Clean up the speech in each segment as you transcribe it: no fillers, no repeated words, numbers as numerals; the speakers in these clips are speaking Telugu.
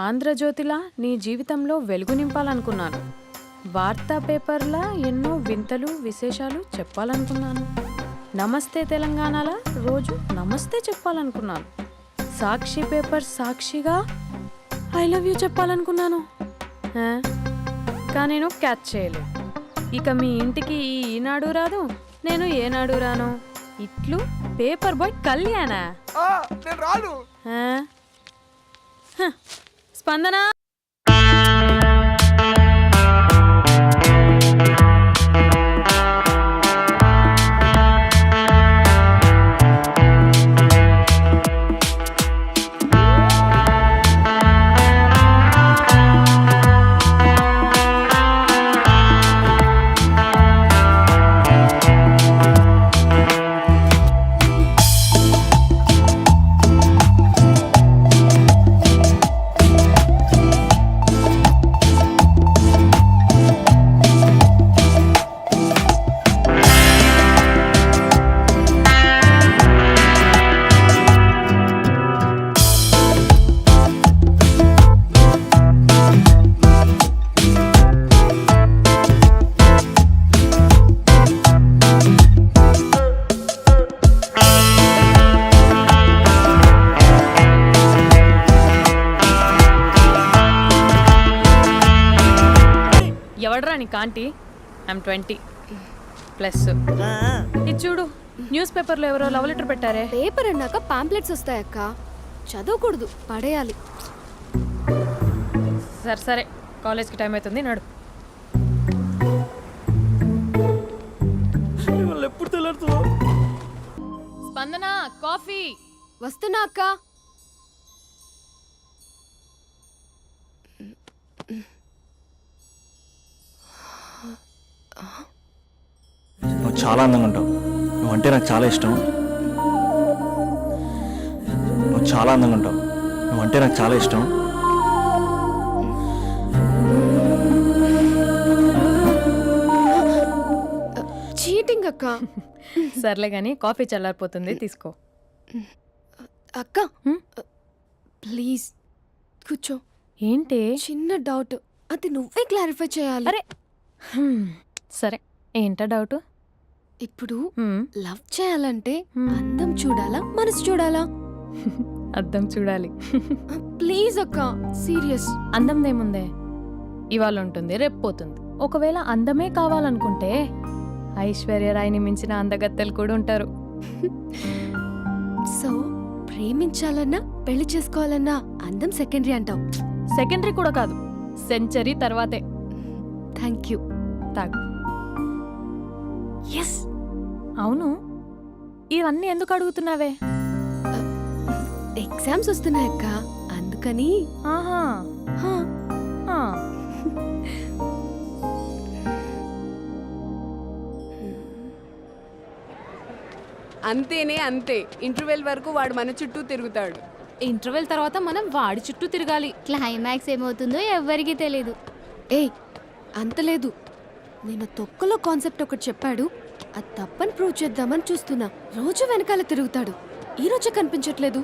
ఆంధ్రజ్యోతిలా నీ జీవితంలో వెలుగు నింపాలనుకున్నాను. వార్తా పేపర్లా ఎన్నో వింతలు విశేషాలు చెప్పాలనుకున్నాను. నమస్తే తెలంగాణలా రోజు నమస్తే చెప్పాలనుకున్నాను. సాక్షి పేపర్ సాక్షిగా ఐ లవ్ యూ చెప్పాలనుకున్నాను. కానీ నేను క్యాచ్ చేయలేదు. ఇక మీ ఇంటికి ఈనాడు రాదు, నేను ఏనాడు రాను. ఇట్లు పేపర్ బాయ్ కళ్యాణా? స్పందన ఎవడరా నీ కాంటీ? ఐమ్ 20+. ఇది చూడు, న్యూస్ పేపర్లో ఎవరో లవ్ లెటర్ పెట్టారే. పేపర్ అన్నాక పాంప్లెట్స్ వస్తాయక్క, చదవకూడదు, పడేయాలి. సరే సరే, కాలేజ్కి టైం అవుతుంది, నడు. ఎప్పుడు తెల్లారుతుందో. స్పందన, కాఫీ. వస్తున్నా అక్క. నువ్వు చాలా అందంగా ఉంటావు. నువ్వంటే నాకు చాలా ఇష్టం. నువ్వు చాలా అందంగా ఉంటావు. నువ్వంటే నాకు చాలా ఇష్టం. చీటింగ్ అక్క. సర్లే కానీ కాఫీ చల్లారిపోతుంది, తీసుకో. అక్క ప్లీజ్ కూర్చో. ఏంటి? చిన్న డౌట్, అది నువ్వే క్లారిఫై చేయాలి. అరే సరే, ఏంటా డౌట్? ఇప్పుడు లవ్ చేయాలంటే అందం చూడాలా, మనసు చూడాలా? అద్దం చూడాలి. ప్లీజ్ అక్క, సీరియస్. అందందేముందే, ఇవాళ ఉంటుంది, రేపు పోతుంది. ఒకవేళ అందమే కావాలనుకుంటే ఐశ్వర్యరాయ్ని మించిన అందగత్తెలు కూడా ఉంటారు. సో ప్రేమించాలన్నా పెళ్లి చేసుకోవాలన్నా అందం సెకండరీ అంటావు? సెకండరీ కూడా కాదు, సెంచరీ తర్వాతే. Thank you. తాగు. ఎస్. అవును, ఇవన్నీ ఎందుకు అడుగుతున్నావే? ఎగ్జామ్స్ వస్తున్నాయక్క, అందుకని. ఆహా. అంతేనే అంతే. ఇంటర్వెల్ వరకు వాడు మన చుట్టూ తిరుగుతాడు. ఇంటర్వెల్ తర్వాత మనం వాడి చుట్టూ తిరగాలి. క్లైమాక్స్ ఏమవుతుందో ఎవ్వరికీ తెలీదు. ఏయ్ అంత లేదు, నేను తొక్కలో కాన్సెప్ట్ ఒకటి చెప్పాడు, అది తప్పని ప్రూవ్ చేద్దామని చూస్తున్నా. రోజు వెనకాల తిరుగుతాడు, ఈ రోజే కనిపించట్లేదు.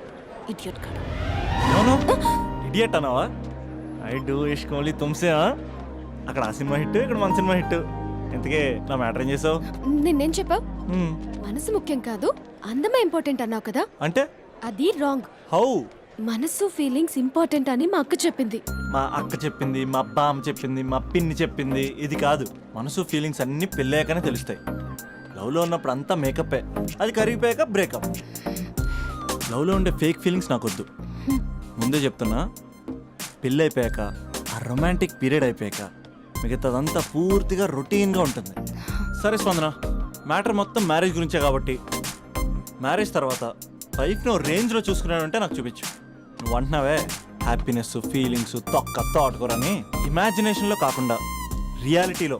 ఇడియట్ కాడు. ఇడియట్ అన్నావా? ఐ డూ ఇష్క్ ఓన్లీ తుమ్సే. అక్కడ ఆ సినిమా హిట్, ఇక్కడ మన సినిమా హిట్. ఇంతకే నా మ్యాటర్ ఏం చేసావు? నిన్నేం చెప్పావు? మనసు ముఖ్యం కాదు, అందమే ఇంపార్టెంట్ అన్నావు కదా. అంటే అది రాంగ్. హౌ? మనసు ఫీలింగ్స్ ఇంపార్టెంట్ అని మా అక్క చెప్పింది. మా అక్క చెప్పింది, మా బామ్మ చెప్పింది, మా పిన్ని చెప్పింది. ఇది కాదు, మనసు ఫీలింగ్స్ అన్ని పెళ్ళాకనే తెలుస్తాయి. లవ్లో ఉన్నప్పుడు అంతా మేకప్పే, అది కరిగిపోయాక బ్రేకప్. లవ్లో ఉండే ఫేక్ ఫీలింగ్స్ నాకొద్దు. ముందే చెప్తున్నా, పెళ్ళి అయిపోయాక, ఆ రొమాంటిక్ పీరియడ్ అయిపోయాక మిగతాదంతా పూర్తిగా రొటీన్గా ఉంటుంది. సరే స్పందన, మ్యాటర్ మొత్తం మ్యారేజ్ గురించే కాబట్టి మ్యారేజ్ తర్వాత లైఫ్ని రేంజ్లో చూసుకున్నాడంటే నాకు చూపించు. నువ్వు అంటున్నావే హ్యాపీనెస్, ఫీలింగ్స్, తోటకూరని. ఇమాజినేషన్లో కాకుండా రియాలిటీలో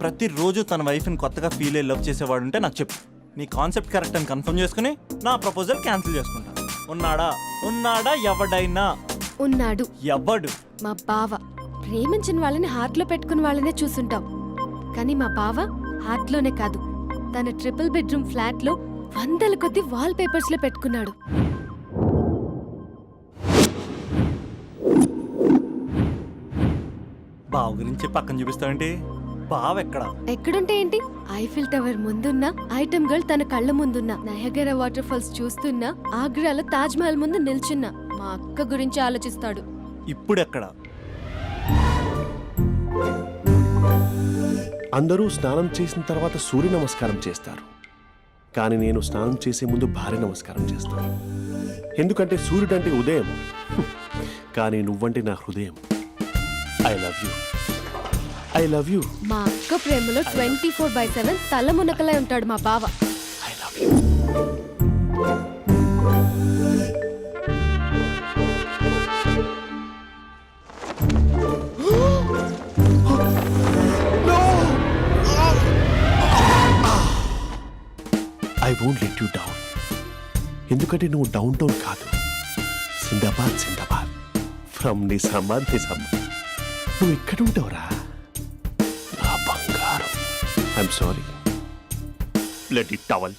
ప్రతిరోజు తన వైఫ్ని కొత్తగా ఫీల్ అయ్యి లవ్ చేసేవాడు ఉంటే నాకు చెప్పు. నీ కాన్సెప్ట్ కరెక్ట్ అని కన్ఫర్మ్ చేసుకుని నా ప్రపోజల్ క్యాన్సిల్ చేసుకుంటా. ఉన్నాడా ఎవడైనా? ఉన్నాడు. ఎవడు? మా బావ. ప్రేమించిన వాళ్ళని హార్ట్లో పెట్టుకున్న వాళ్ళనే చూసుంటాం, కానీ మా బావ హార్ట్లోనే కాదు, తన ట్రిపుల్ బెడ్రూమ్ ఫ్లాట్లో వందల కొద్ది వాల్ పేపర్స్ లో పెట్టుకున్నాడు. బావ గురించి పక్కన చూపిస్తావేంటి? బావ ఎక్కడ? ఎక్కడుంటే ఏంటి? ఐఫిల్ టవర్ ముందున్న ఐటమ్ గర్ల్ తన కళ్ళ ముందున్న నయగరా వాటర్ ఫాల్స్ చూస్తున్నా ఆగ్రాలో తాజ్ మహల్ ముందు నిల్చున్నా మా అక్క గురించి ఆలోచిస్తాడు. ఇప్పుడు ఎక్కడ? అందరూ స్నానం చేసిన తర్వాత సూర్య నమస్కారం చేస్తారు, కానీ నేను స్నానం చేసే ముందు భార్య నమస్కారం చేస్తాను. ఎందుకంటే సూర్యుడు అంటే ఉదయం, కానీ నువ్వంటే నా హృదయం. I love you, I love you, మా అక్క ప్రేమలో 24/7 తల మునకలై ఉంటాడు మా బావ. I love you. I won't let you down. ఎందుకంటే నువ్వు డౌన్ టౌన్ కాదు, సిందాబాద్ సిందాబాద్, ఫ్రమ్ నిజామాబాద్ నిజామాబాద్. నువ్వు ఇక్కడ ఉంటావురా నా బంగారం. I'm sorry, let it towel.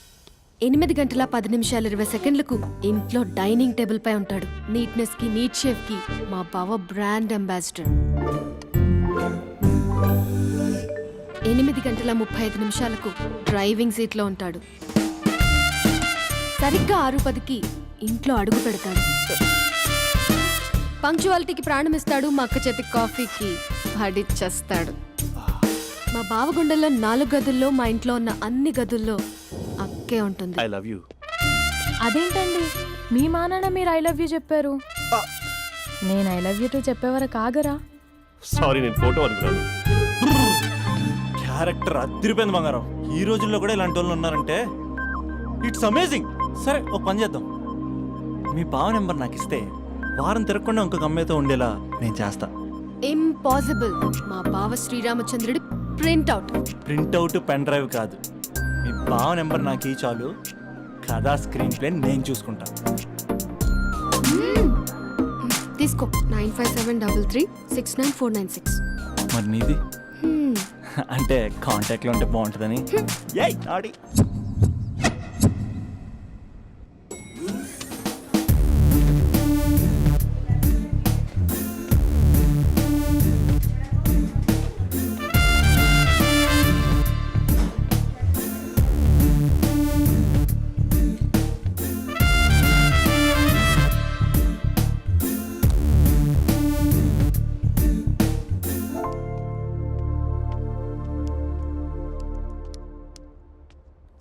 8 గంటల 10 నిమిషాలు 20 సెకండ్లకు ఇంట్లో డైనింగ్ టేబుల్ పై ఉంటాడు. నీట్నెస్ కి నీట్ షేఫ్ కి మా బావ బ్రాండ్ అంబాసిడర్. 8 గంటల 35 నిమిషాలకు డ్రైవింగ్ సీట్ లో ఉంటాడు. సరిగ్గా 6:10కి ఇంట్లో అడుగు పెడతాడు. పంక్చువాలిటీకి ప్రాణం ఇస్తాడు. మా అక్క చేతి కాఫీకి పడిచ్చేస్తాడు. మా బావ గుండెల్లో 4 గదుల్లో మా ఇంట్లో ఉన్న అన్ని గదుల్లో అక్కే ఉంటుంది. I love you. అదేంటండి మీ మానాన్న మీరు ఐ లవ్ యూ చెప్పారు, నేను ఐ లవ్ యూ టు చెప్పేవరకు ఆగరా? సారీ, నేను ఫోటో అనుకున్నాను. క్యారెక్టర్ అదిరిపోయింది బంగారం. ఈ రోజుల్లో కూడా ఇలాంటి వాళ్ళు ఉన్నారంటే ఇట్స్ అమేజింగ్. సరే ఒక పని చేద్దాం, మీ బావ నెంబర్ నాకు ఇస్తే వారం తిరగకుండా ఇంకొక అమ్మాయితో ఉండేలా నేను చేస్తా. ఇంపాసిబుల్. మా బావ శ్రీరామచంద్రుడి ప్రింట్అవుట్. ప్రింట్అవుట్ పెన్ డ్రైవ్ కాదు, మీ బావ నెంబర్ నాకు ఈ చాలు. కథా స్క్రీన్ ప్లే నేను చూసుకుంటా. తీసుకో 9573369496. మరి నీది? అంటే కాంటాక్ట్లో ఉంటే బాగుంటుందని. ఏయ్ ఆడి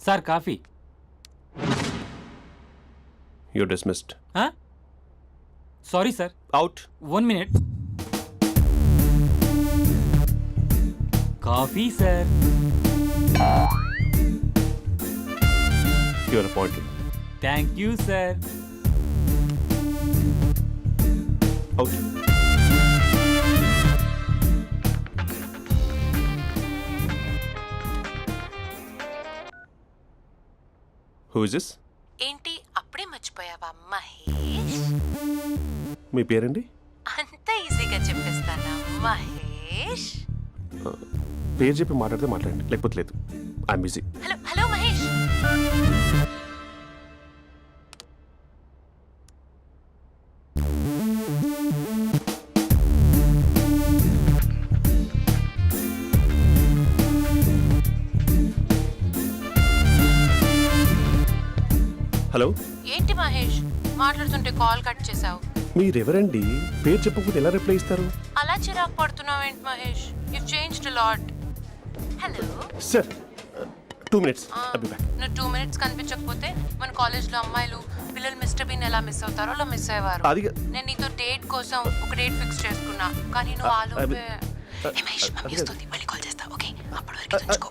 sir coffee. You dismissed. Sorry sir, out. 1 minute. Coffee sir. You are appointed. Thank you sir. Out. Who is this? ఏంటి అప్పుడే మర్చిపోయావా మహేష్? మీ పేరండి? అంత ఈజీగా చెప్పేస్తానా మహేష్? పేరు చెప్పి మాట్లాడితే మాట్లాడండి, లేకపోతే లేదు. I'm busy. Hello hello Mahesh. Hello. ఏంటి మహేష్ మాట్లాడుతుంటే కాల్ కట్ చేసావు? మీరెవరండి? పేరు చెప్పకపోతే ఎలా రిప్లై ఇస్తారు? అలా చిరాకు పడుతున్నావేంటి Mahesh? You changed a lot. Hello sir 2 minutes. I'll be back. నువ్వు 2 minutes కనిపించకపోతే మన కాలేజ్లో అమ్మాయిలు పిల్లలు మిస్టర్ బీన్ ఎలా మిస్ అవుతారో అలా మిస్ అయ్యేవారు. అది నేను నీతో డేట్ కోసం ఒక డేట్ ఫిక్స్ చేసుకున్నా, కానీ నువ్వు ఆలోపే. ఏ మహేష్ మమ్మీ వస్తుంది, మళ్ళీ కాల్ చేస్తా. ఓకే, అప్పటి వరకు ఉంచుకో.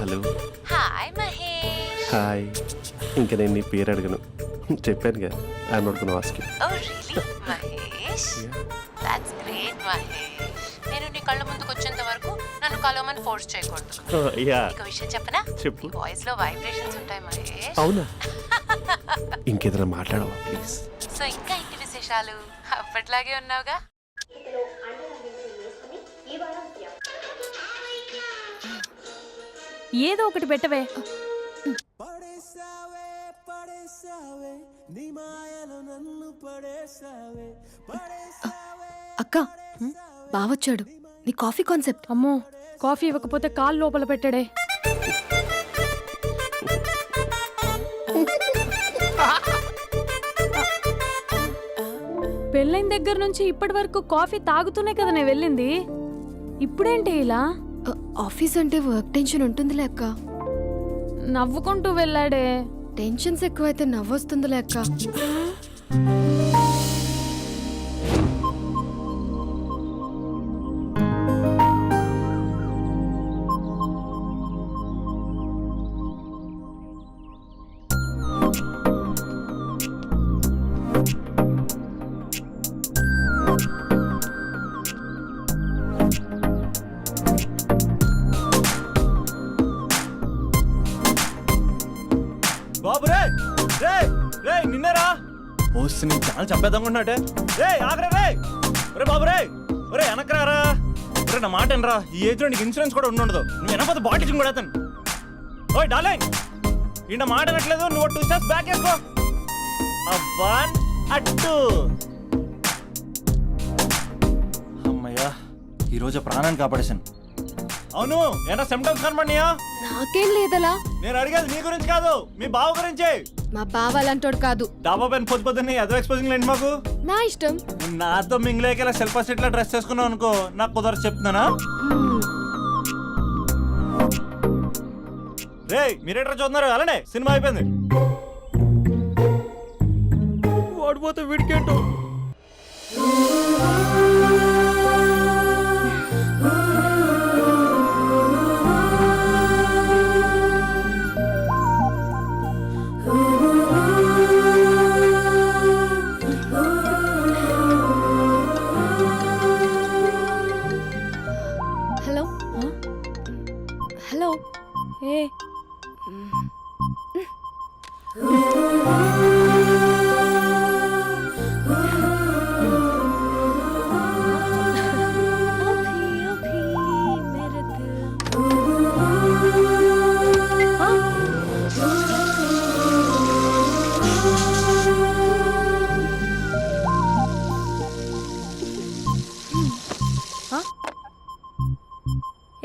హలో. హాయ్ మహేష్. హాయ్. ఇంకా నేను నీ పేరు అడగను, చెప్పాను కదా. I'm not gonna ask you. Oh really Mahesh? That's great Mahesh. నేను నీ కళ్ళ ముందుకు వచ్చేంత వరకు నా నన్ను కలవమని ఫోర్స్ చేయకూడదు. యా నీకు విషయం చెప్పనా? చెప్పు. నీ వాయిస్ లో వైబ్రేషన్స్ ఉంటాయి మహేష్. అవునా? ఇంకేదైనా మాట్లాడవా ప్లీజ్? సో ఇంకా ఇంటి విశేషాలు అప్పట్లాగే ఉన్నావుగా. ఏదో ఒకటి పెట్టవే. అక్క బావొచ్చాడు. నీ కాఫీ కాన్సెప్ట్. అమ్మో, కాఫీ ఇవ్వకపోతే కాలు లోపల పెట్టడే. పెళ్ళైన దగ్గర నుంచి ఇప్పటి వరకు కాఫీ తాగుతూనే కదా నేను వెళ్ళింది. ఇప్పుడేంటి ఇలా? ఆఫీస్ అంటే వర్క్ టెన్షన్ ఉంటుందిలే అక్క. నవ్వుకుంటూ వెళ్ళాడే. టెన్షన్స్ ఎక్కువైతే నవ్వొస్తుందిలే అక్క. బాబు రే రే రే నిన్నరా వస్తే నీ ఛానల్ చంపేద్దామన్నట్టే. రే ఆగరా రే. ఒరే బాబు రే, ఒరే వెనకరారా. ఒరే నా మాట అనరా, ఈ ఏజ్ లో నీకు ఇన్సూరెన్స్ కూడా ఉండదు. నువ్వు వెనకపోతే బాటిల్ కూడా అతను. ఓయ్ డార్లింగ్, ఈ నా మాట అనట్లేదు. నువ్వు 2 స్టెప్స్ బ్యాక్ వేసుకో. 1 2. అమ్మయ్యా, ఈరోజు ప్రాణాన్ని కాపాడేశాను. అవును, ఏనా సిమ్టమ్స్ కనబడినాయా? నాకేం లేదలా. నేను అడిగేది మీ గురించి కాదు, మీ బావ గురించి. మా బావ అలాంటోడు కాదు. డాబా పైన పొద్దున్నే అదో ఎక్స్పోజింగ్ లేండి మాకు. నా ఇష్టం. నువ్వు నాతో మింగిలేక సెల్ఫా సెట్ లా డ్రెస్ చేసుకున్నావు అనుకో, నాకు కుదరదు చెప్తున్నానా? రే మీరేట్రా చూస్తున్నారు? అలానే సినిమా అయిపోయింది. ఓడిపోతే వీడికేంటో. Hello hello. ఏ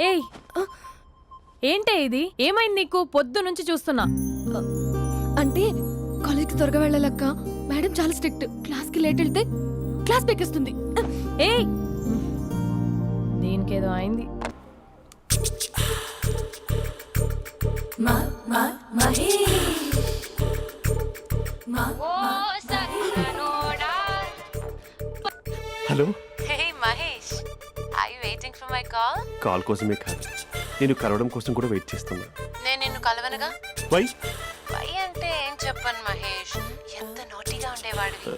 ఏయ్, ఏంటే ఇది? ఏమైంది నీకు? పొద్దు నుంచి చూస్తున్నా. అంటే కాలేజ్కి త్వరగా వెళ్ళాలక్క. మేడం చాలా స్ట్రిక్ట్. క్లాస్కి లేట్ వెళ్తే క్లాస్ పెక్కిస్తుంది. ఏయ్, దీనికేదో అయింది. హలో. Hey Mahesh, are you waiting for my call? Call కోసమే కాదు, నేను కలవడం కోసం కూడా వెయిట్ చేస్తున్నా. నేను నిన్ను కలవనుగా. వై? వై అంటే ఏం చెప్పను మహేష్, ఎంత నోటిగా ఉండేవాడివి,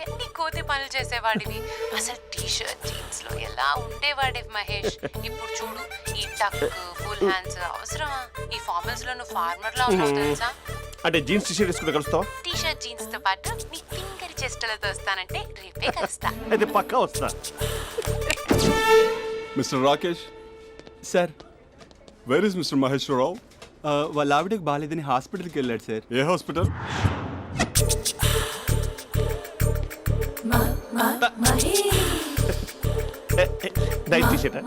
ఎన్ని కోతి పనులు చేసేవాడివి, అసలు టీషర్ట్ జీన్స్ లో ఎలా ఉండేవాడివి మహేష్. ఇప్పుడు చూడు, ఈ టక్ ఫుల్ హ్యాండ్స్ అవసరమా? ఈ ఫార్మల్స్ లో నువ్వు ఫార్మర్ లా ఉన్నావు తెలుసా? అంటే జీన్స్ టీషర్ట్ వేసుకుని కలుస్తావా? టీషర్ట్ జీన్స్ తో పాటు నీ ఫింగర్ చెస్టలతో వస్తానంటే రేపే కలుస్తా. అయితే పక్కా వస్తా. Mister Rakesh, sir, where is mister Maheswararao? వాళ్ళ ఆవిడకి బాగాలేదని హాస్పిటల్కి వెళ్ళాడు సార్. ఏ హాస్పిటల్? Night T-shirt.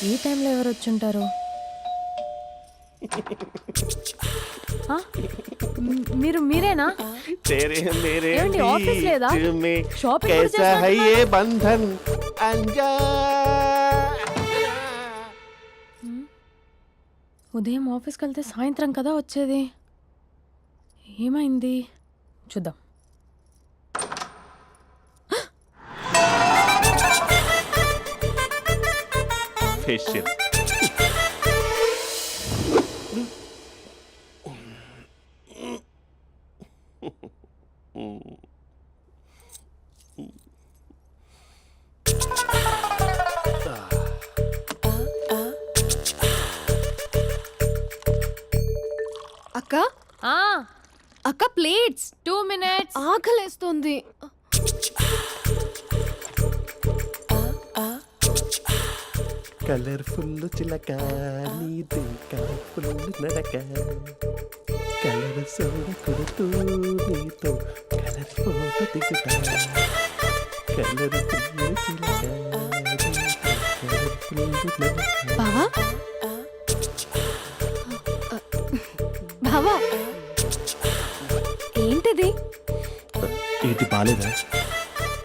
ఈ టైంలో ఎవరు వచ్చుంటారు? ఆ? మీరేనా? तेरे मेरे ఏమండి, ఆఫీస్ లేదా? बीच में షాపింగ్ కూడా कैसा है చేస్తున్నారు? ये बंधन अंजा ఉదయం ఆఫీస్కి వెళ్తే సాయంత్రం కదా వచ్చేది. ఏమైంది చూద్దాం. फेशियल అక్క ఆ, అక్క ప్లేట్స్ 2 minutes. ఆకలేస్తుంది. కలర్ఫుల్ చిలక నీది కలర్ఫుల్ నడక కలర్ సోడ కొడుతూ నీతో కలర్ ఫోటో దిగుతా కలర్ఫుల్ చిలక కలర్ఫుల్ నడక. బావా బావా ఏంటిది? ఏంటి బాలేదా?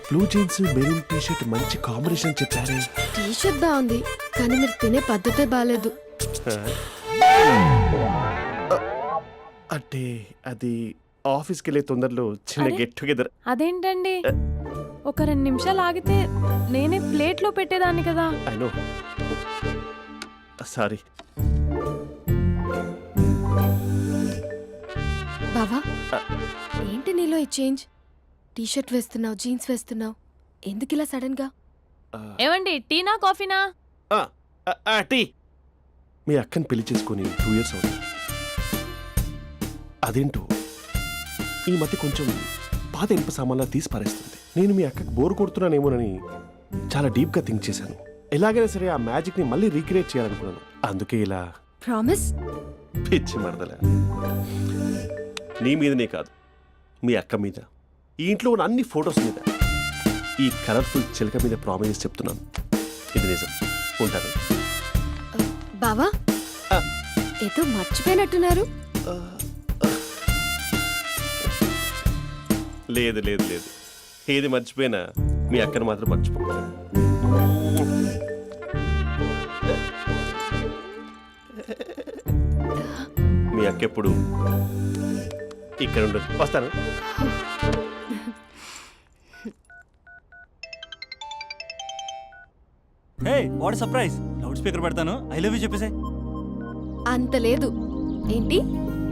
Blue jeans maroon T shirt మంచి కాంబినేషన్ చెప్పారే. టీ షర్ట్ బాగుంది కానీ మీరు తినే పద్ధతే బాగాలేదు. అంటే అది ఆఫీస్కి వెళ్ళే తొందరలో చిన్న అరే. Get together. అదేంటండి, ఒక 2 నిమిషాలు ఆగితే నేనే ప్లేట్లో పెట్టేదాన్ని కదా. I know, sorry. బావా ఏంటి నీలో ఈ చేంజ్? టీ షర్ట్ వేస్తున్నావు, జీన్స్ వేస్తున్నావు, ఎందుకు ఇలా సడన్ గా? ఏమండి, టీనా కాఫీనా? టీ. మీ అక్కని పెళ్లి చేసుకొని 2 years అవుతుంది. అదేంటో ఈ మధ్య కొంచెం పాత ఇనుప సామాన్లా తీసి పారేస్తుంది. నేను మీ అక్కకి బోర్ కొడుతున్నానేమోనని చాలా డీప్గా థింక్ చేశాను. ఎలాగైనా సరే ఆ మ్యాజిక్ని మళ్ళీ రీక్రియేట్ చేయాలనుకున్నాను. అందుకే ఇలా ప్రామిస్? పిచ్చి మరదల. నీ మీదనే కాదు, మీ అక్క మీద, ఈ ఇంట్లో ఉన్న అన్ని ఫొటోస్ మీద, ఈ కలర్ఫుల్ చిలక మీద ప్రామిస్ చెప్తున్నాను. ఇది నిజం. ఉంటాను. బావా ఆ. ఏదో మర్చిపోయినట్టున్నారు. లేదు లేదు లేదు, ఏది మర్చిపోయినా మీ అక్కను మాత్రం మర్చిపో. మీ అక్క ఎప్పుడు ఇక్కడ ఉండదు. వస్తాను. హే, వాట్ సర్ప్రైజ్! లౌడ్ స్పీకర్ పెడతాను, ఐ లవ్ యూ చెప్పేసే. అంత లేదు. ఏంటి,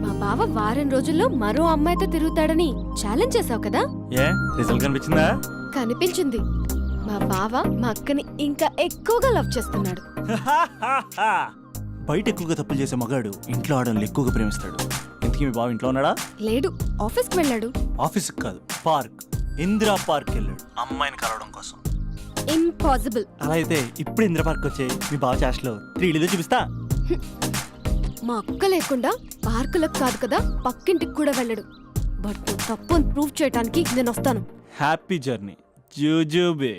మా బావ వారం రోజుల్లో మరో అమ్మాయితో తిరుగుతాడని ఛాలెంజ్ చేసావు కదా? ఏ రిజల్ట్ కనిపించిందా? కనిపించింది. మా బావ మా అక్కని ఇంకా ఎక్కువగా లవ్ చేస్తున్నాడు. బయట ఎక్కువగా తప్పులు చేసే మగాడు ఇంట్లో ఆడవాళ్ళు ఎక్కువగా ప్రేమిస్తాడు. ఇంతకీ మీ బావ ఇంట్లో ఉన్నాడా? లేడు, ఆఫీస్కి వెళ్ళాడు. ఆఫీస్కి కాదు, పార్క్, ఇందిరా పార్క్ వెళ్ళాడు అమ్మాయిని కలవడం కోసం. ఇంపాసిబుల్. అలా అయితే ఇప్పుడు ఇందిరా పార్క్ వచ్చే మీ బావ చాష్లో 3Dలో చూపిస్తా. మా అక్క లేకుండా పార్కులకు కాదు కదా, పక్కింటికి కూడా వెళ్ళడు. బట్ నువ్వు తప్పు అని ప్రూవ్ చేయడానికి నేను వస్తాను. హ్యాపీ జర్నీ జూజూబే.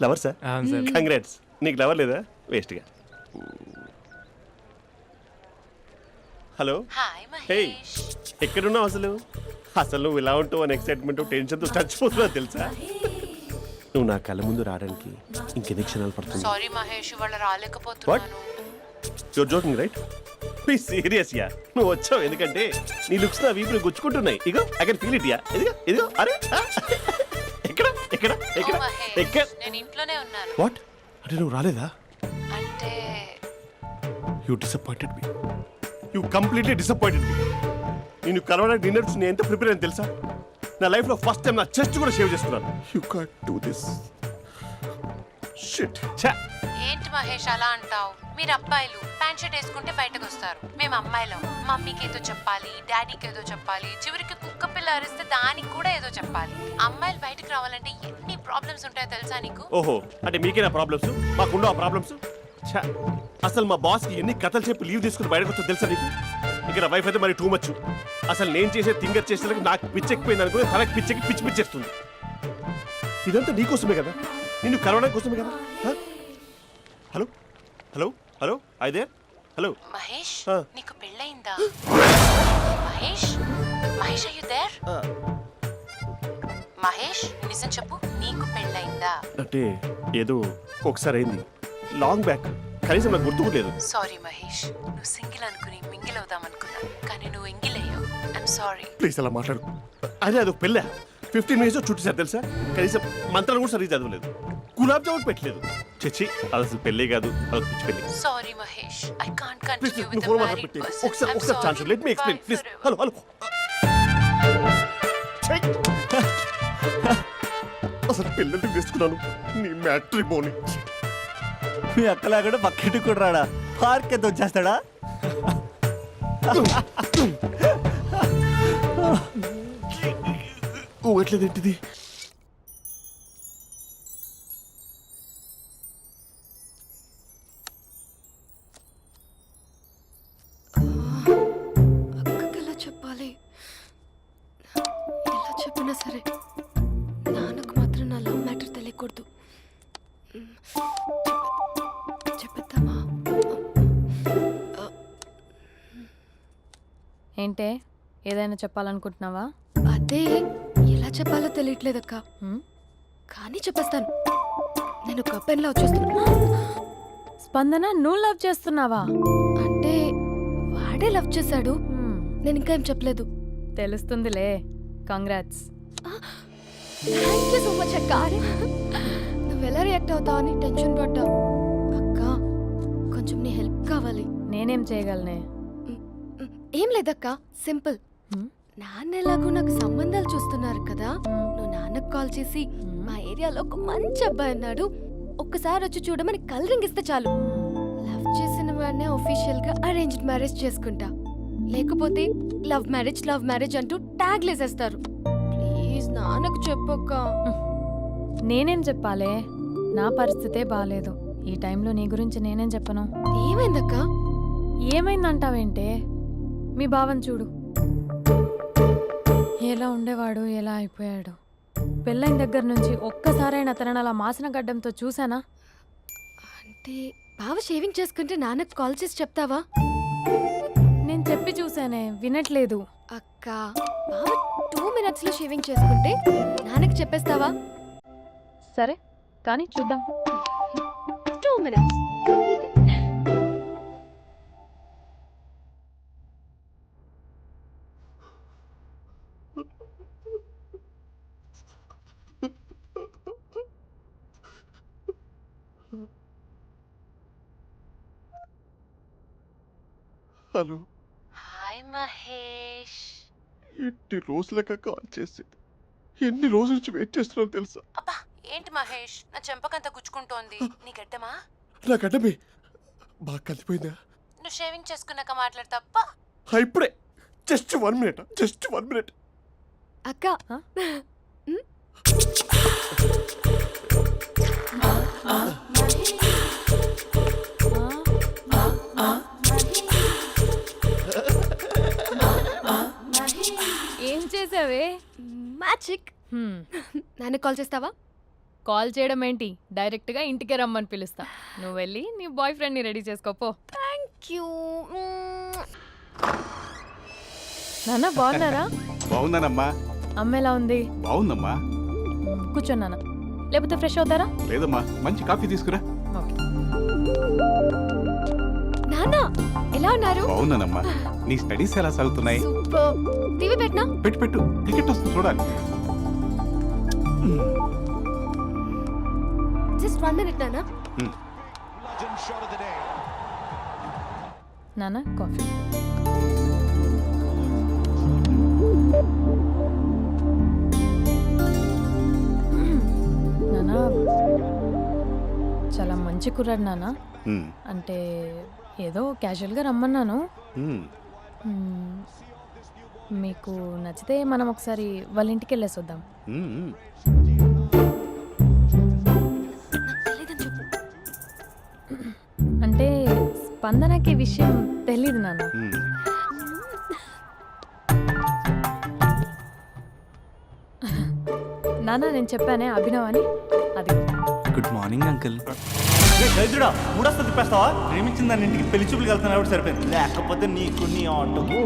Lover sir, congrats. నీకు లవర్ లేదా? వేస్ట్గా. హలో. Hi hey, Mahesh. ఎక్కడున్నావు అసలు? అసలు నువ్వు ఇలా ఉంటావు అని ఎక్సైట్మెంట్ టెన్షన్తో చచ్చిపోతున్నా తెలుసా? నువ్వు నా కళ్ళ ముందు రావడానికి ఇంకెన్ని క్షణాలు పడుతుంది? సారీ మహేష్, ఇవాళ రాలేకపోతున్నాను. You're joking right? Please serious yeah. నువ్వు వచ్చావు ఎందుకంటే నీ లుక్స్ నా వీపుని గుచ్చుకుంటున్నాయి. ఇగో I can feel it yeah. ఇదిగో ఇదిగో. అరే ఎక్కడ ఎక్కడ ఎక్కడ ఓ మహేష్, ఎక్కడ? నేను ఇంట్లోనే ఉన్నాను. వాట్ అంటే నువ్వు రాలేదా? అంటే you disappointed me. You completely disappointed me. నేను కలవడానికి డిన్నర్స్ నేను ఎంత ప్రిపేర్ అని తెలుసా? నా లైఫ్లో ఫస్ట్ టైం నా చెస్ట్ కూడా షేవ్ చేసుకున్నాను. You can't do this. Shit. ఛా. ఏంటి మహేష్ అలా అంటావు? మీరు అబ్బాయిలు ప్యాంట్ షర్ట్ వేసుకుంటే బయటకు వస్తారు. మేము అమ్మాయిలం, మమ్మీకి ఏదో చెప్పాలి, డాడీకి ఏదో చెప్పాలి, చివరికి కుక్క పిల్ల అరిస్తే దానికి కూడా ఏదో చెప్పాలి. అమ్మాయిలు బయటకు రావాలంటే ఎన్ని ప్రాబ్లమ్స్ ఉంటాయో తెలుసా నీకు? ఓహో, అంటే మీకేనా ప్రాబ్లమ్స్? మాకుండవు ఆ ప్రాబ్లమ్స్? ఛా. అసలు మా బాస్కి ఎన్ని కథలు చెప్పి లీవ్ తీసుకుని బయటకు వచ్చా తెలుసా నీకు? ఇక నా వైఫ్ అయితే మరి టూ మచ్. అసలు నేను చేసే థింగర్ చేసేందుకు నాకు పిచ్చెక్కిపోయింది అనుకుని తనకి పిచ్చెక్కి పిచ్చి పిచ్చేస్తుంది. ఇదంతా నీకోసమే కదా, నిన్ను కరోనా కోసమే కదా. హ? హలో హలో హలో అయితే హలో. మహేష్ ఆ. నీకు పెళ్ళయిందా? Mahesh Mahesh are you there? మహేష్ నిజం చెప్పు, నీకు పెళ్ళయిందా? అంటే ఏదో ఒకసారి అయింది, లాంగ్ బ్యాక్, కనీసం నాకు గుర్తు కూడా లేదు. సారీ మహేష్, నువ్వు సింగిల్ అనుకుని మింగిల్ అవుదాం అనుకున్నా, కానీ నువ్వు ఎంగిల్ అయ్యావు. I'm sorry. ప్లీజ్ అలా మాట్లాడు. అదే అదొక పెళ్ళ 15 మినిట్స్ చుట్టేసారు తెలుసా. కనీసం మంత్రాలు కూడా సరిగ్గా చదవలేదు, గులాబ్ జామున్ పెట్టలేదు. చచ్చి అది అసలు పెళ్ళే కాదు, అదొక పిచ్చి పెళ్ళి. Sorry Mahesh, I can't please continue నువ్వు విత్ ఫోన్ ద మాత్రం మ్యారీడ్ పెట్టి పర్సన్. ఒకసారి chance let me explain please. Hello hello. అసలు పిల్లల్ని తీసుకున్నాను నీ మ్యాట్రీ బోని. మీ అక్కలాగా పక్కింటి కూడా రాడా, పార్క్ ఎంత వచ్చేస్తాడా? ఎట్లేదేంటిది? అక్కకి ఎలా చెప్పాలి? ఎలా చెప్పినా సరే నాన్నకు మాత్రం నా లవ్ మ్యాటర్ తెలియకూడదు. చెప్పేద్దామా? ఏంటే ఏదైనా చెప్పాలనుకుంటున్నావా? అదే ఎలా చెప్పాలో తెలియట్లేదక్క, హ్మ్? కానీ చెప్పేస్తాను. నేను ఒక అబ్బాయిని లవ్ చేస్తున్నా. స్పందన, నువ్వు లవ్ చేస్తున్నావా? అంటే వాడే లవ్ చేశాడు, హ్మ్, నేను ఇంకా ఏం చెప్పలేదు. తెలుస్తుందిలే. Congrats. Thank you so much అక్క. నువ్వు ఎలా రియాక్ట్ అవుతావు అని టెన్షన్ పడ్డావు. అక్క కొంచెం నీ హెల్ప్ కావాలి. నేనేం చేయగలనే? ఏం లేదక్క, సింపుల్. హ్మ్? నాన్న ఎలాగో నాకు సంబంధాలు చూస్తున్నారు కదా, నువ్వు నాన్నకు కాల్ చేసి మా ఏరియాలో ఒక మంచి అబ్బాయి అన్నాడు, ఒక్కసారి వచ్చి చూడమని కలరింగ్ ఇస్తే చాలు. లవ్ చేసిన వాడినే ఒఫీషియల్ గా అరేంజ్డ్ మ్యారేజ్ చేసుకుంటా. లేకపోతే లవ్ మ్యారేజ్ అంటూ ట్యాగ్ లేసేస్తారు. ప్లీజ్ నాన్నకు చెప్పక్క. నేనేం చెప్పాలే? నా పరిస్థితే బాలేదు. ఈ టైంలో నీ గురించి నేనేం చెప్పను? ఏమైందక్క? ఏమైందంటావేంటే? మీ భావం చూడు, ఎలా ఉండేవాడు, ఎలా అయిపోయాడు. పెళ్ళైన దగ్గర నుంచి ఒక్కసారైనా తనని అలా మాసిన గడ్డంతో చూసానా? అంటే బావ షేవింగ్ చేసుకుంటే నాన్నకు కాల్ చేసి చెప్తావా? నేను చెప్పి చూసానే, వినట్లేదు. అక్క బావ 2 minutes లో షేవింగ్ చేసుకుంటే నాన్నకి చెప్పేస్తావా? సరే కానీ చూద్దాం. 2 minutes. హలో. హాయ్ మహేష్. ఎన్ని రోజులక కాల్ చేసింది, ఎన్ని రోజుల నుంచి వెయిట్ చేస్తున్నావు తెలుసా? అబ్బా ఏంటి మహేష్, నా చెంపకంత గుచ్చుకుంటోంది. నీ గడ్డమా? నా గడ్డమే బాగా కలిపోయిందా? నువ్వు షేవింగ్ చేసుకున్నాక మాట్లాడతాప్పా. ఇప్పుడే జస్ట్ 1 minute, జస్ట్ 1 minute. అక్క ఏం చేసావే? మ్యాజిక్. నాన్నకు కాల్ చేస్తావా? కాల్ చేయడం ఏంటి, డైరెక్ట్గా ఇంటికే రమ్మని పిలుస్తా. నువ్వు వెళ్ళి నీ బాయ్ ఫ్రెండ్ని రెడీ చేసుకోపో. Thank you. నాన్న బాగున్నారా? బాగున్నానమ్మా. అమ్మ ఎలా ఉంది? బాగుందమ్మా. కూర్చోను నాన్న, లేకపోతే ఫ్రెష్ అవుతారా? లేదమ్మా, మంచి కాఫీ తీసుకురా. ఓకే. నాన్న ఎలా ఉన్నారు? బాగున్నానమ్మా. నీ స్టడీస్ ఎలా సాగుతున్నాయి? సూపర్. టీవీ పెట్టనా? పెట్టు, క్రికెట్ వస్తుంది చూడాలి. జస్ట్ 1 minute నాన్న. నాన్న కాఫీ. నాన్న చాలా మంచి కుర్రాడు నాన్న. అంటే ఏదో క్యాజువల్గా రమ్మన్నాను. మ్మ్. మీకు నచ్చితే మనం ఒకసారి వాళ్ళ ఇంటికి వెళ్ళేసి వద్దాం. నాకు తెలీదని చెప్పు. అంటే స్పందనకి విషయం తెలీదు నాన్న. నాన్న నేను చెప్పానే అభినవ్ అని అది గుడ్ మార్నింగ్ అంకుల్. దరిద్రుడా మూడొస్తా తిప్పేస్తావా? ప్రేమించిన దాని ఇంటికి పెళ్లి చూపులు వెళ్తున్నా సరిపోయింది, లేకపోతే నీకు నీ ఆటోకి.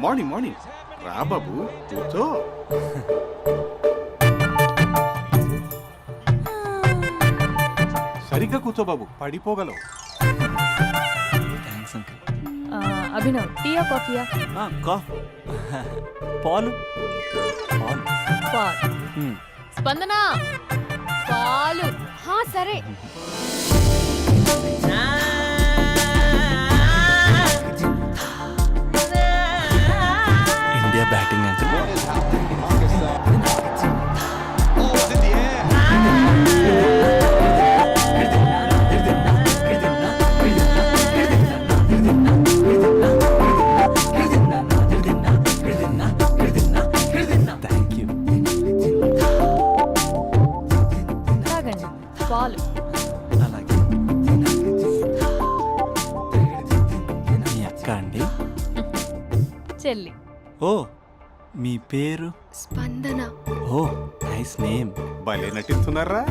మార్నింగ్ మార్నింగ్ రా బాబు కూర్చో. సరిగ్గా కూర్చో బాబు, పడిపోగలవు. Thanks uncle. అభినవ్ టీయా కాఫీయా? పాలు పాలు. పాల్. స్పందన పాలు. హా సరే. India batting uncle. Thank you. తాగండి పాలు. అలాగే. మీ అక్క అండి? చెల్లి. ఓ మీ పేరు? స్పందన. ఓ నైస్ నేమ్. భలే నటిస్తున్నారా?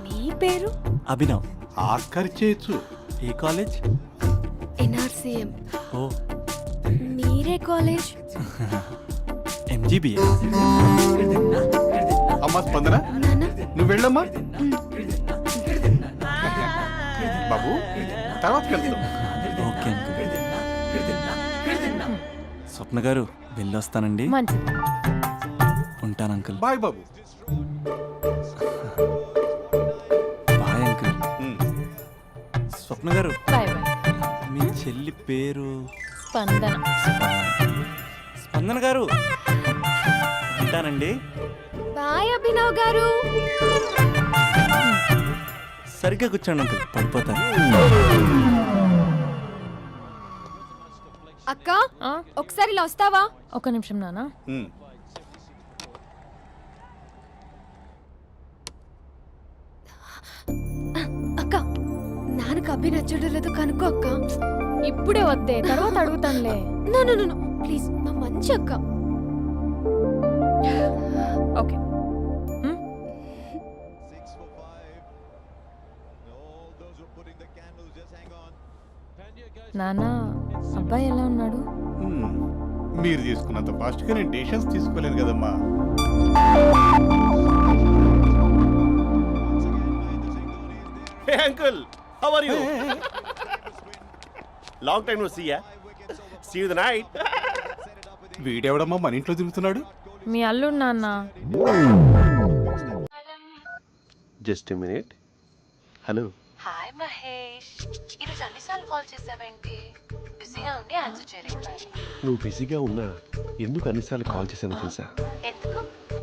మీ పేరు? అభినవ్. ఆస్కర్ చేయొచ్చు. ఏ కాలేజ్? ఎన్ఆర్సీఎం. ఓ మీరే కాలేజ్? ఎంజీబీఏ. అమ్మా స్పందన, నాన్న. నువ్వు వెళ్ళమ్మా. బాబు తర్వాత కలుద్దాం. Okay uncle. స్వప్న గారు వెళ్ళొస్తానండి. మంచిది. ఉంటాను అంకుల్. బాయ్ బాబు. Bye uncle. ఉమ్. స్వప్న గారు బాయ్ బాయ్. మీ చెల్లి పేరు? స్పందన. స్పందన గారు ఉంటానండి. బాయ్ అభినవ్ గారు. సరిగ్గా కూర్చోండి అంకుల్, పడిపోతాను. అక్క ఆ? ఒకసారి ఇలా వస్తావా? ఒక నిమిషం నాన్న. ఉమ్. అక్క నాన్నకు అభి నచ్చడం లేదో కనుక్కో అక్క. ఇప్పుడే వద్దే, తర్వాత అడుగుతానులే. నో నో నో ప్లీజ్, మా మంచి అక్క. ఓకే. నాన్న అబ్బాయి ఎలా ఉన్నాడు? ఉమ్. మీరు తీసుకున్నంత ఫాస్ట్గా నేను డెసిషన్స్ తీసుకోలేను కదమ్మా. Hey uncle, how are you? Long time no see ya. See you the night. వీడెవడమ్మా మన ఇంట్లో తిరుగుతున్నాడు? మీ అల్లుడు నాన్న. Just a minute. Hello. Hi Mahesh, ఈరోజు అన్నిసార్లు కాల్ చేసావేంటి? బిజీగా ఉండి ఆన్సర్ చేయలేకపోయాను. నువ్వు బిజీగా ఉన్నా ఎందుకు అన్నిసార్లు కాల్ చేశానో తెలుసా? ఎందుకు?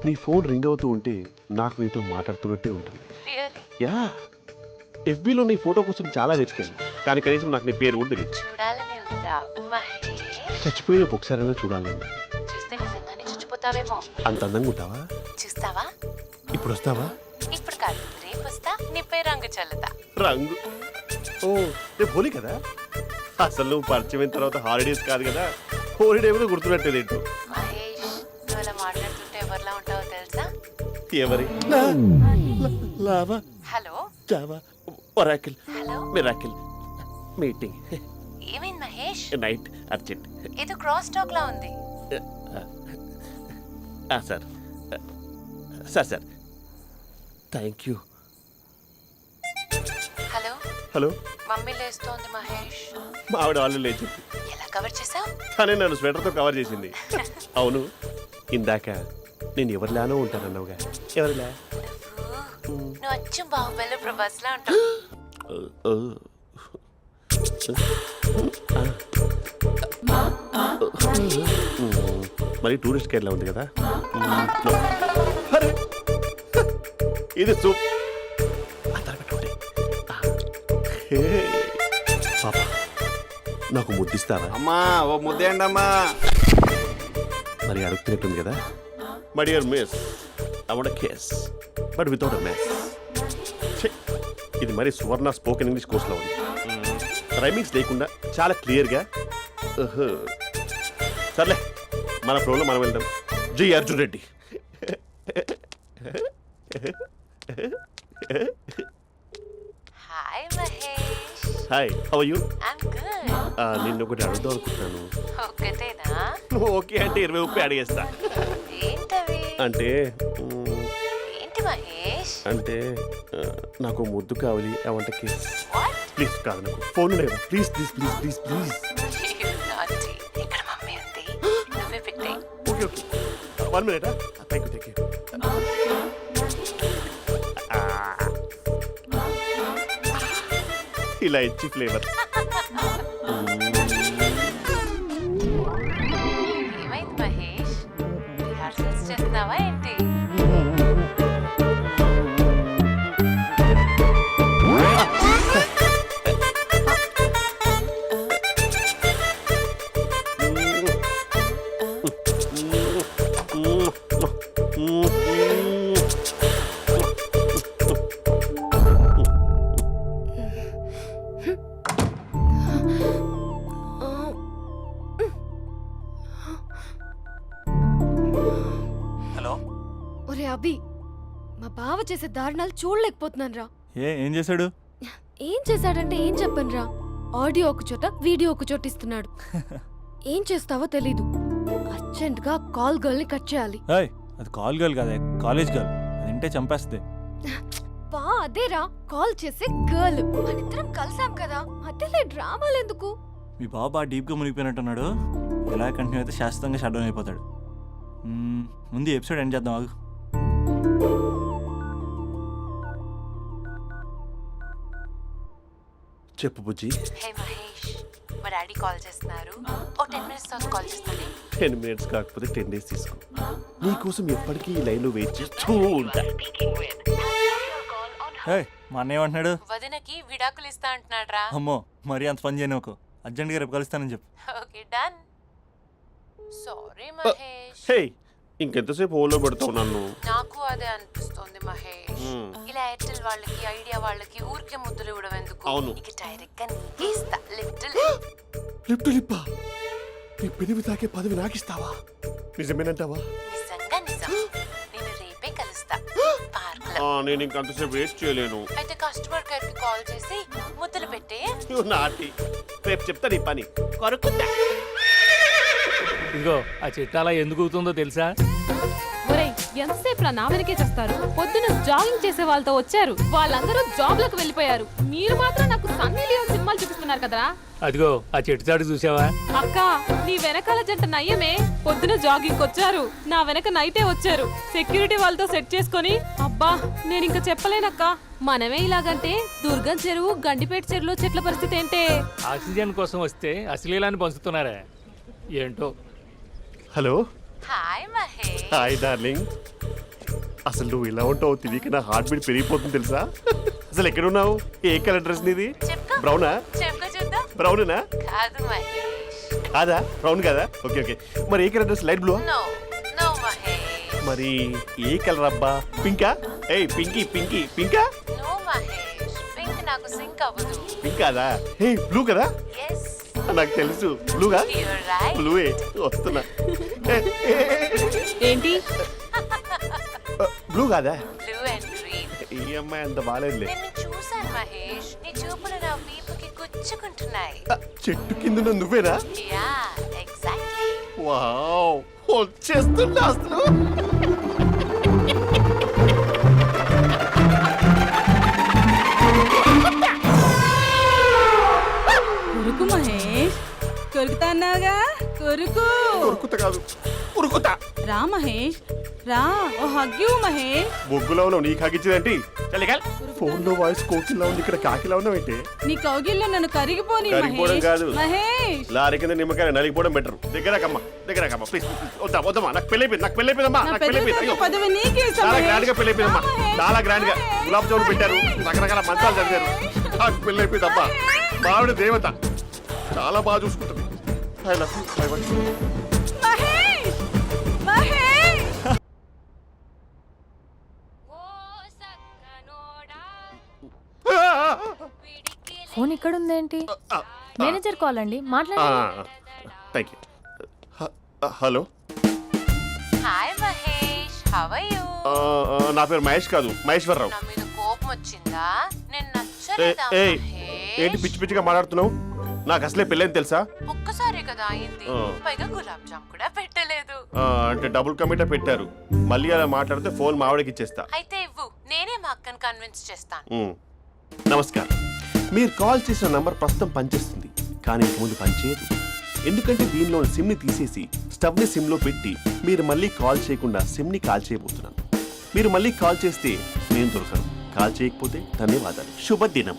నీ ఫోన్ రింగ్ అవుతూ ఉంటే నాకు నీతో మాట్లాడుతున్నట్టే ఉంటుంది. రియల్లీ? యా, ఎఫ్బీలో నీ ఫోటో కోసం చాలా వెతికాను, కానీ కనీసం నాకు నీ పేరు కూడా తెలియదు. చూడాలని ఉందా మహేష్? చచ్చిపోయిన ఒకసారైనా చూడాలి. చూస్తే నిజంగానే చచ్చిపోతావేమో. అంత అందంగా ఉంటావా? చూస్తావా? ఇప్పుడు వస్తావా? ఇప్పుడు కాదు, రేపు వస్తా, నీపై రంగు చల్లుతా. రంగు? ఓ రేపు హోలీ కదా. అసలు నువ్వు పరిచయం అయిన తర్వాత హాలిడేస్ కాదు కదా, హోలిడే కూడా గుర్తున్నట్టేది ఏంటో. మహేష్, నువ్వు అలా మాట్లాడుతుంటే ఎవరిలా ఉంటావో తెలుసా? ఎవరి? Lava, hello Java, Oracle, hello, miracle, meeting, ఏమైంది మహేష్? Night, urgent. ఏదో క్రాస్ టాక్ లా ఉంది. Sir sir sir thank you. Hello hello, mummy లేస్తోంది మహేష్. మా ఆవిడ వాళ్ళు లేచి ఎలా కవర్ చేసావు? తనే నన్ను స్వెటర్తో కవర్ చేసింది. అవును, ఇందాక నేను ఎవరిలానో ఉంటానన్నావుగా, ఎవరిలా? నువ్వు అచ్చం బాహుబలి ప్రభాస్ లా ఉంటావు. మరి టూరిస్ట్ కేరళ ఉంది కదా. అరే, ఇది సూప్. పాపా, నాకు ముద్దిస్తావా? అమ్మా ఓ ముద్దేయండి అమ్మా. మరి అడుగుతున్నట్టుంది కదా. My dear miss, I want kiss but without a mess. ఇది మరి సువర్ణ స్పోకెన్ ఇంగ్లీష్ కోర్సులో ఉంది. రైమింగ్స్ లేకుండా చాలా క్లియర్గా. సర్లే, మన ఫ్లోలో మనం వెళ్దాం. జై Arjun Reddy. Hi Mahesh. Hi, how you? I'm good. నిన్ను ఒకటి అడుగుదాం అనుకుంటున్నాను. ఒకటేనా? నువ్వు ఓకే అంటే 20 రూపాయలు అడిగేస్తా. ఏంటవి? అంటే ఏంటి మహేష్? అంటే నాకు ముద్దు కావాలి. అవంటకి వాట్? ప్లీజ్ కాదు, నాకు ఫోన్ లేదు. Please please please please please. నాటి ఇక్కడ మమ్మీ ఉంది, నువ్వే పెట్టే. Okay okay, 1 minute. Thank you thank you. ఇలా ఇచ్చి ఫ్లేవర్. ఏమైంది మహేష్? రిహార్సల్స్ చేస్తున్నావా ఏంటి? హలో. ఒరే అభి, మా బావ చేసే దారుణాలు చూడలేకపోతున్నాను రా. ఏం చేశాడు? ఏం చేశాడంటే ఏం చెప్పను రా. ఆడియో ఒక చోట, వీడియో ఒక చోట ఇస్తున్నాడు. ఏం చేస్తావో తెలీదు. అర్జెంట్ గా కాల్ గర్ల్ ని కట్ చేయాలి. ఏయ్, అది కాల్ గర్ల్ కాదే, కాలేజ్ గర్ల్. అది వింటే చంపేస్తుంది. బా అదేరా, కాల్ చేసే గర్ల్. మనిద్దరం కలిసాం కదా, మధ్యలో డ్రామాలు ఎందుకు? మీ బాబు బాగా డీప్గా మునిగిపోయినట్టున్నాడు. ఇలా కంటిన్యూ అయితే శాశ్వతంగా షట్ డౌన్ అయిపోతాడు. ముందు ఎపిసోడ్ ఎండ్ చేద్దాం ఆగు. చెప్పు బుజ్జి. హే మహేష్, మా డాడీ కాల్ చేస్తున్నారు. ఓ 10 minutes తర్వాత కాల్ చేస్తాను. 10 minutes కాకపోతే 10 days తీసుకో. నీకోసం ఎప్పటికీ ఈ లైన్లో వెయిట్ చేస్తూ ఉంటా. ఏయ్, మా అన్నయ్య ఏమంటున్నాడు? వదినకి విడాకులు ఇస్తా అంటున్నాడు రా. అమ్మో, మరీ అంత పని చేయను. ఒక అర్జెంట్గా రేపు కలుస్తానని చెప్పు. Okay done. సారీ మహేష్. హే, ఇంకెంతసేపు హోల్లో పెడతావు నన్ను? నాకు అదే అనిపిస్తుంది మహేష్. ఇలా ఎయిర్టెల్ వాళ్ళకి, ఐడియా వాళ్ళకి ఊరికే ముద్దులు ఇవ్వడం ఎందుకు? అవును. ఇక డైరెక్ట్ గా నీకే ఇస్తా. లిఫ్ట్ లిప్టు లిప్పా, నీ పెనివి తాకే పదవి నాకిస్తావా? నిజమేనంటావా? నిజంగా నిజం. నేను రేపే కలుస్తా పార్క్ లో. నేను ఇంకంతసేపు వేస్ట్ చేయలేను. అయితే కస్టమర్ కేర్ కి కాల్ చేసి ముద్దులు పెట్టే. నాటి రేపు చెప్తా నీ పని. కొరుకుందా. ఇదిగో ఆ చెట్టు అలా ఎందుకు అవుతుందో తెలుసా? ఒరేయ్, ఎంతసేపు నా వెనకే చేస్తారు? పొద్దున జాగింగ్ చేసే వాళ్ళతో వచ్చారు, వాళ్ళందరూ జాబ్లకు వెళ్ళిపోయారు. మీరు మాత్రం నాకు సన్నీ లియోన్ సినిమాలు చూపిస్తున్నారు కదరా. అదిగో ఆ చెట్టు చాటు చూసావా? అక్క, నీ వెనకాల జంట నయ్యమే. పొద్దున జాగింగ్ వచ్చారు, నా వెనక నైటే వచ్చారు. సెక్యూరిటీ వాళ్ళతో సెట్ చేసుకొని, అబ్బా నేను ఇంకా చెప్పలేనక్క. మనమే ఇలాగంటే దుర్గం చెరువు, గండిపేట చెరువులో చెట్ల పరిస్థితి ఏంటే? ఆక్సిజన్ కోసం వస్తే అశ్లీలాన్ని పంచుతున్నారా ఏంటో. Hello. Hi Mahesh. Hi darling. అసలు నువ్వు ఇలా ఉంటావు తెలియక నా హార్ట్ బీట్ పెరిగిపోతుంది తెలుసా? అసలు ఎక్కడున్నావు? ఏ కలర్ డ్రెస్ నీది? చెప్పుకో. బ్రౌనా? చెప్పుకో చూద్దాం. బ్రౌనేనా? కాదు మహేష్. కాదా? బ్రౌన్ కదా? Okay okay. మరి ఏ colour dress? Light blue? No no Mahesh. మరి ఏ కలర్ అబ్బా? పింకా? ఏయ్ పింకీ పింకీ పింకా? నో మహేష్, పింక్ నాకు సింక్ అవ్వదు. పింక్ కాదా? ఏ బ్లూ కదా? ఎస్, నాకు తెలుసు. బ్లూగా? You're right. బ్లూవే వస్తున్నా. ఏంటి? బ్లూ కాదా? Blue and green. ఈ అమ్మాయి అంత బాగాలేదులే. నిన్ను చూశాను మహేష్, నీ చూపులు నా వీపుకి గుచ్చుకుంటున్నాయి. చెట్టు కింద నువ్వేనా? Yeah, exactly. వావ్, వచ్చేస్తున్నా అసలు. కొరుకు మహేష్, కొరుకుతా అన్నావుగా, కొరుకు. ఉరుకుత కాదు, ఉరుకుతా. రా మహేష్, రా. ఓ హగ్గు మహేష్. బొగ్గులో ఉన్నావు, నీకు హగిచ్చిందేంటి? ఫోన్ లో వాయిస్ కోకిలా ఉంది, ఇక్కడ కాకిలా ఉన్నావేంటి? నీ కౌగిల్లో నన్ను కరిగిపోని కరిగిపోవడం కాదు, మహేష్. లారీ కింద నిమ్మకాయ నలిగిపోవడం బెటర్. దగ్గరకమ్మా ప్లీజ్. వద్దమ్మా, నాకు పెళ్ళైపోయింది, నాకు పెళ్ళైపోయిందమ్మా, నాకు పెళ్ళైపోయింది. అయ్యో, పదవి నీకే ఇస్తా చాలా మహేష్. గ్రాండ్ గా పెళ్ళైపోయిందమ్మా, చాలా గ్రాండ్ గా. గులాబ్ జామున్ పెట్టారు, రకరకాల మంచాలు చదివారు. నాకు పెళ్ళైపోయిందమ్మా. మావిడ దేవత, చాలా బాగా చూసుకుంటుంది. I love you, I want you. Mahesh, Mahesh. Phone ఇక్కడ ఉందేంటి? మేనేజర్ కాల్ అండి, మాట్లాడండి. Thank you. Hello. Hi how are you? నా పేరు మహేష్ కాదు, మహేశ్వరరావు. నా మీద కోపం వచ్చిందా? నేను ఏ- నచ్చలేదా ఏయ్, మహేష్? ఏంటి పిచ్చి పిచ్చిగా మాట్లాడుతున్నావు? నాకు అసలే పెళ్ళని తెలుసా? ఒక్కసారి కదా అయింది, ఆ. పైగా గులాబ్ జామ్ కూడా పెట్టలేదు. అంటే డబుల్ కమిటా పెట్టారు. మళ్ళీ అలా మాట్లాడితే ఫోన్ మావిడకి ఇచ్చేస్తా. అయితే ఇవ్వు, నేనే మా అక్కని కన్విన్స్ చేస్తాను. ఉమ్. నమస్కారం. మీరు కాల్ చేసిన నంబర్ ప్రస్తుతం పనిచేస్తుంది, కానీ ఇంక ముందు పనిచేయదు. ఎందుకంటే దీనిలో సిమ్ని తీసేసి స్టవ్ని సిమ్లో పెట్టి మీరు మళ్ళీ కాల్ చేయకుండా సిమ్ని కాల్ చేయబోతున్నాను. మీరు మళ్ళీ కాల్ చేస్తే నేను దొరకను, కాల్ చేయకపోతే ధన్యవాదాలు. శుభదినం.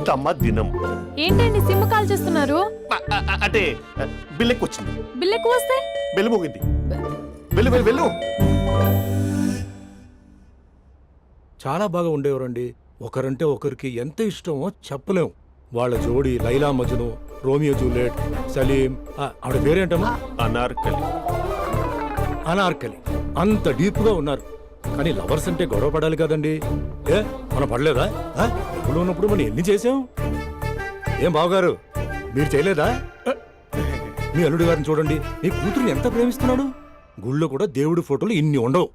తమ దినం. ఏంటండి సిమ్ కాల్ చేస్తున్నారు? అంటే బిల్ ఎక్కువ వచ్చింది. బిల్ ఎక్కువ వస్తే బెల్లు మోగింది. వెళ్ళు వెళ్ళు వెళ్ళు. చాలా బాగా ఉండేవారండి. ఒకరంటే ఒకరికి ఎంత ఇష్టమో చెప్పలేం. వాళ్ళ జోడి లైలా మజ్ను, రోమియో జూలియట్, సలీం, ఆవిడ పేరేంటమ్మా? అనార్కలి. అనార్కలి. అంత డీప్ గా ఉన్నారు. కానీ లవర్స్ అంటే గొడవ పడాలి కదండి. ఏ మనం పడలేదా? డబ్బులు ఉన్నప్పుడు మనం ఎన్ని చేసాం? ఏం బావగారు, మీరు చేయలేదా? మీ అల్లుడి గారిని చూడండి, మీ కూతురుని ఎంత ప్రేమిస్తున్నాడు. గుళ్ళో కూడా దేవుడి ఫోటోలు ఇన్ని ఉండవు.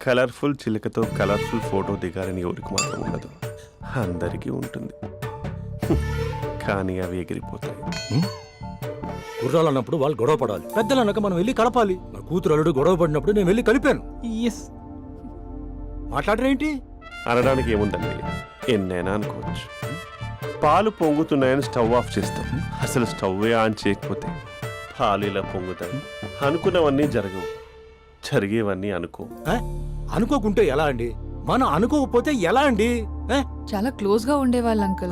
కలర్ఫుల్ చిలుకతో కలర్ఫుల్ ఫోటో దిగాలని ఎవరికి మాత్రం ఉండదు, అందరికీ ఉంటుంది. కానీ అవి ఎగిరిపోతాయి. గుర్రాలు అన్నప్పుడు వాళ్ళు గొడవ పడాలి, పెద్దలు అన్నాక మనం వెళ్ళి కలపాలి. నా కూతురు అల్లుడు గొడవ పడినప్పుడు నేను వెళ్ళి కలిపాను. మాట్లాడరేంటి? అనడానికి ఏముందండి, ఎన్నైనా అనుకోవచ్చు. పాలు పొంగుతున్నాయని స్టవ్ ఆఫ్ చేస్తాం, అసలు స్టవ్వే ఆన్ చేయకపోతే పాలు ఇలా పొంగుతాయి. అనుకున్నవన్నీ జరగవు, జరిగేవన్నీ అనుకో. అనుకోకుంటే ఎలా అండి? మనం అనుకోకపోతే ఎలా అండి? చాలా క్లోజ్ గా ఉండేవాళ్ళు అంకుల్.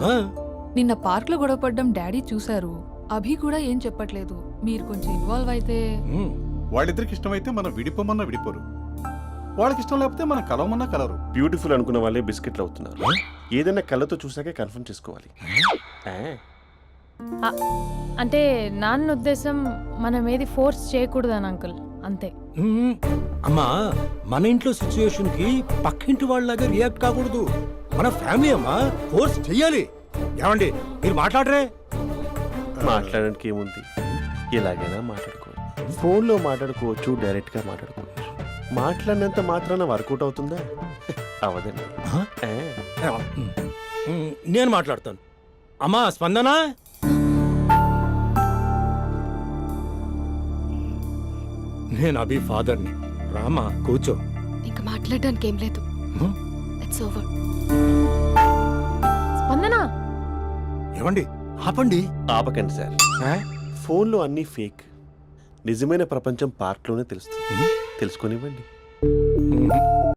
నిన్న పార్క్ లో గొడవ పడ్డం డాడీ చూశారు. అభి కూడా ఏం చెప్పట్లేదు. మీరు కొంచెం ఇన్వాల్వ్ అయితే. వాళ్ళిద్దరికి ఇష్టమైతే మనం విడిపోమన్నా విడిపోరు, వాళ్ళకి ఇష్టం లేకపోతే మనం కలవమన్నా కలరు. బ్యూటిఫుల్ అనుకున్న వాళ్ళే బిస్కెట్లు అవుతున్నారు. ఏదైనా కళ్ళతో చూసాకే కన్ఫర్మ్ చేసుకోవాలి. అంటే నాన్న ఉద్దేశం మనం ఏది ఫోర్స్ చేయకూడదని అంకుల్, అంతే. అమ్మా, మన ఇంట్లో సిచ్యుయేషన్ కి పక్కింటి వాళ్ళలాగా రియాక్ట్ కాకూడదు. మన ఫ్యామిలీ అమ్మా, ఫోర్స్ చెయ్యాలి. ఏమండి మీరు మాట్లాడరే? మాట్లాడడానికి ఏముంది, ఎలాగైనా మాట్లాడుకోవచ్చు. ఫోన్లో మాట్లాడుకోవచ్చు, డైరెక్ట్గా మాట్లాడుకోవచ్చు. మాట్లాడినంత మాత్రాన వర్కౌట్ అవుతుందా? అవదండి. నేను మాట్లాడతాను. అమ్మా స్పందన, నేను అభి ఫాదర్ని. రామా కూర్చో. ఇంకా మాట్లాడడానికి ఏం లేదు. It's over. స్పందన, ఏమండి ఆపండి. ఆపకండి సార్. ఫోన్లో అన్నీ ఫేక్, నిజమైన ప్రపంచం పార్క్లోనే తెలుస్తుంది. తెలుసుకొనివ్వండి.